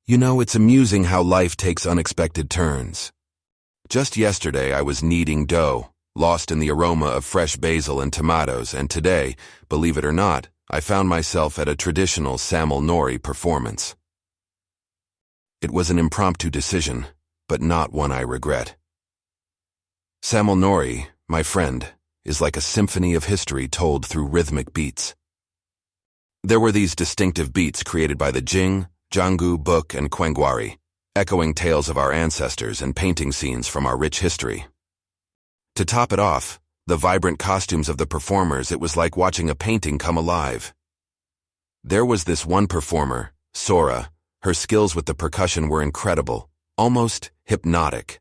You know, it's amusing how life takes unexpected turns. Just yesterday I was kneading dough, lost in the aroma of fresh basil and tomatoes, and today, believe it or not, I found myself at a traditional salmon nori performance. It was an impromptu decision, but not one I regret. Salmon nori, my friend, is like a symphony of history told through rhythmic beats. There were these distinctive beats created by the Jing, Jangu, Buk, and Kwangwari, echoing tales of our ancestors and painting scenes from our rich history. To top it off, the vibrant costumes of the performers, it was like watching a painting come alive. There was this one performer, Sora. Her skills with the percussion were incredible, almost hypnotic.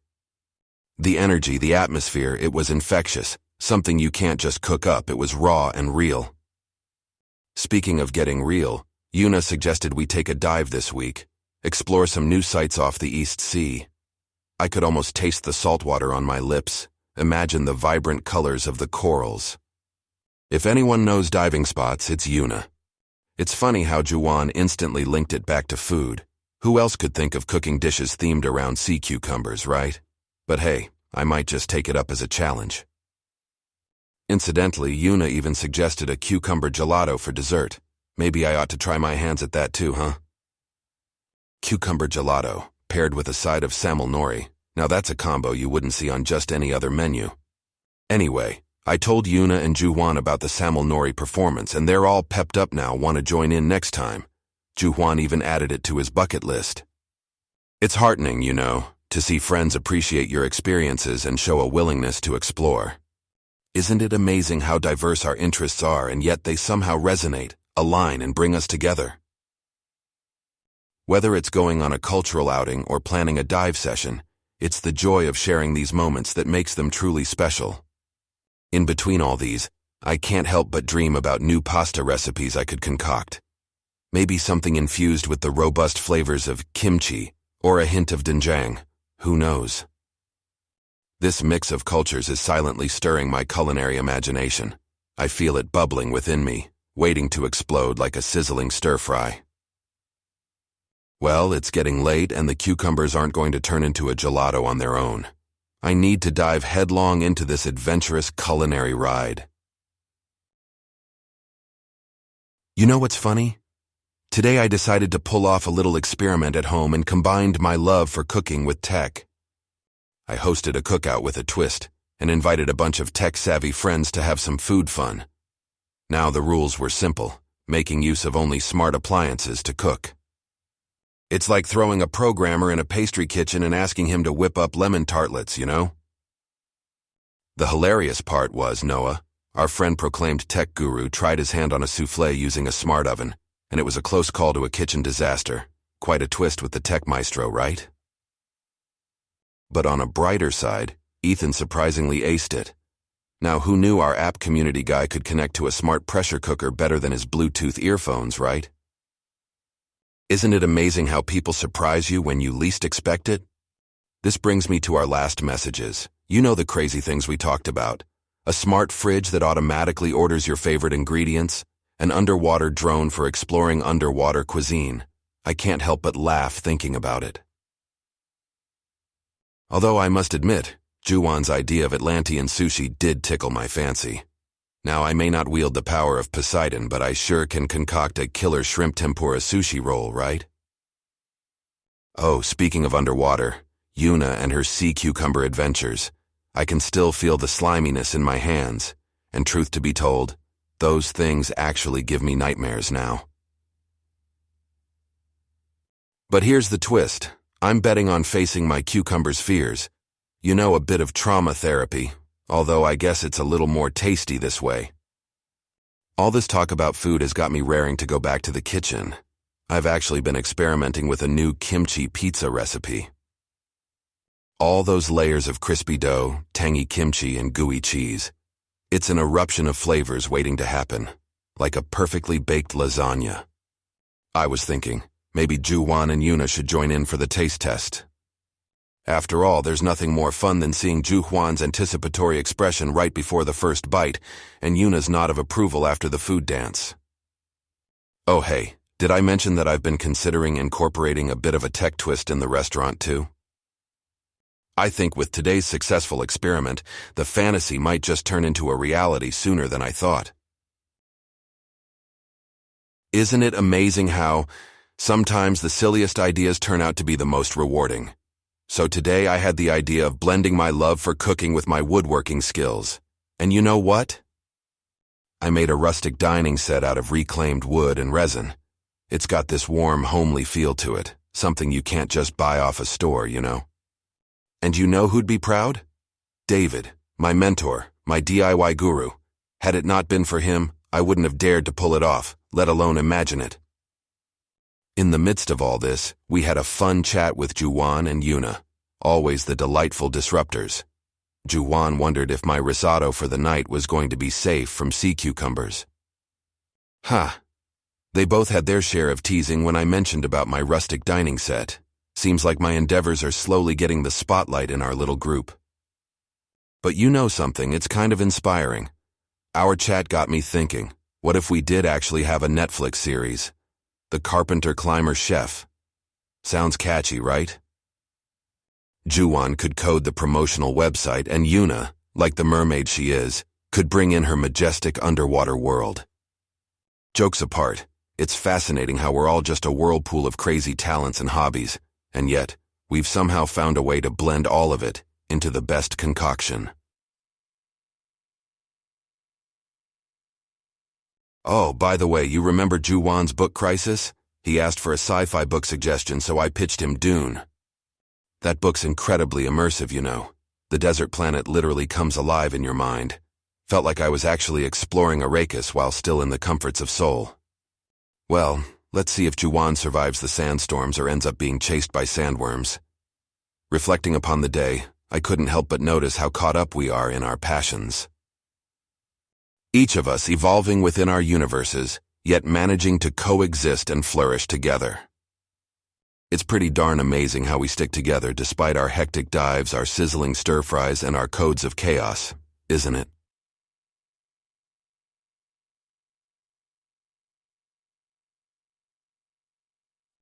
The energy, the atmosphere, it was infectious, something you can't just cook up, it was raw and real. Speaking of getting real, Yuna suggested we take a dive this week, explore some new sights off the East Sea. I could almost taste the saltwater on my lips, imagine the vibrant colors of the corals. If anyone knows diving spots, it's Yuna. It's funny how Juwan instantly linked it back to food. Who else could think of cooking dishes themed around sea cucumbers, right? But hey, I might just take it up as a challenge. Incidentally, Yuna even suggested a cucumber gelato for dessert. Maybe I ought to try my hands at that too, huh? Cucumber gelato, paired with a side of salmon nori. Now that's a combo you wouldn't see on just any other menu. Anyway, I told Yuna and Juwan about the salmon nori performance, and they're all pepped up now, want to join in next time. Juwan even added it to his bucket list. It's heartening, you know, to see friends appreciate your experiences and show a willingness to explore. Isn't it amazing how diverse our interests are, and yet they somehow resonate, align, and bring us together? Whether it's going on a cultural outing or planning a dive session, it's the joy of sharing these moments that makes them truly special. In between all these, I can't help but dream about new pasta recipes I could concoct. Maybe something infused with the robust flavors of kimchi or a hint of doenjang. Who knows? This mix of cultures is silently stirring my culinary imagination. I feel it bubbling within me, waiting to explode like a sizzling stir-fry. Well, it's getting late and the cucumbers aren't going to turn into a gelato on their own. I need to dive headlong into this adventurous culinary ride. You know what's funny? Today I decided to pull off a little experiment at home and combined my love for cooking with tech. I hosted a cookout with a twist and invited a bunch of tech-savvy friends to have some food fun. Now the rules were simple, making use of only smart appliances to cook. It's like throwing a programmer in a pastry kitchen and asking him to whip up lemon tartlets, you know? The hilarious part was Noah, our friend-proclaimed tech guru, tried his hand on a soufflé using a smart oven, and it was a close call to a kitchen disaster. Quite a twist with the tech maestro, right? But on a brighter side, Ethan surprisingly aced it. Now, who knew our app community guy could connect to a smart pressure cooker better than his Bluetooth earphones, right? Isn't it amazing how people surprise you when you least expect it? This brings me to our last messages. You know the crazy things we talked about. A smart fridge that automatically orders your favorite ingredients, an underwater drone for exploring underwater cuisine. I can't help but laugh thinking about it. Although I must admit, Juwan's idea of Atlantean sushi did tickle my fancy. Now, I may not wield the power of Poseidon, but I sure can concoct a killer shrimp tempura sushi roll, right? Oh, speaking of underwater, Yuna and her sea cucumber adventures. I can still feel the sliminess in my hands, and truth to be told, those things actually give me nightmares now. But here's the twist. I'm betting on facing my cucumber's fears. You know, a bit of trauma therapy, although I guess it's a little more tasty this way. All this talk about food has got me raring to go back to the kitchen. I've actually been experimenting with a new kimchi pizza recipe. All those layers of crispy dough, tangy kimchi, and gooey cheese. It's an eruption of flavors waiting to happen, like a perfectly baked lasagna. I was thinking, maybe Juwan and Yuna should join in for the taste test. After all, there's nothing more fun than seeing Juwan's anticipatory expression right before the first bite, and Yuna's nod of approval after the food dance. Oh hey, Did I mention that I've been considering incorporating a bit of a tech twist in the restaurant too? I think with today's successful experiment, the fantasy might just turn into a reality sooner than I thought. Isn't it amazing how sometimes the silliest ideas turn out to be the most rewarding? So today I had the idea of blending my love for cooking with my woodworking skills. And you know what? I made a rustic dining set out of reclaimed wood and resin. It's got this warm, homely feel to it, something you can't just buy off a store, you know. And you know who'd be proud? David, my mentor, my DIY guru. Had it not been for him, I wouldn't have dared to pull it off, let alone imagine it. In the midst of all this, we had a fun chat with Juwan and Yuna, always the delightful disruptors. Juwan wondered if my risotto for the night was going to be safe from sea cucumbers. They both had their share of teasing when I mentioned about my rustic dining set. Seems like my endeavors are slowly getting the spotlight in our little group. But you know something, it's kind of inspiring. Our chat got me thinking, what if we did actually have a Netflix series? The Carpenter Climber Chef. Sounds catchy, right? Juwan could code the promotional website, and Yuna, like the mermaid she is, could bring in her majestic underwater world. Jokes apart, it's fascinating how we're all just a whirlpool of crazy talents and hobbies, and yet, we've somehow found a way to blend all of it into the best concoction. Oh, by the way, you remember Juwan's book Crisis? He asked for a sci-fi book suggestion, so I pitched him Dune. That book's incredibly immersive, you know. The desert planet literally comes alive in your mind. Felt like I was actually exploring Arrakis while still in the comforts of Seoul. Well, let's see if Juwan survives the sandstorms or ends up being chased by sandworms. Reflecting upon the day, I couldn't help but notice how caught up we are in our passions. Each of us evolving within our universes, yet managing to coexist and flourish together. It's pretty darn amazing how we stick together despite our hectic dives, our sizzling stir-fries, and our codes of chaos, isn't it?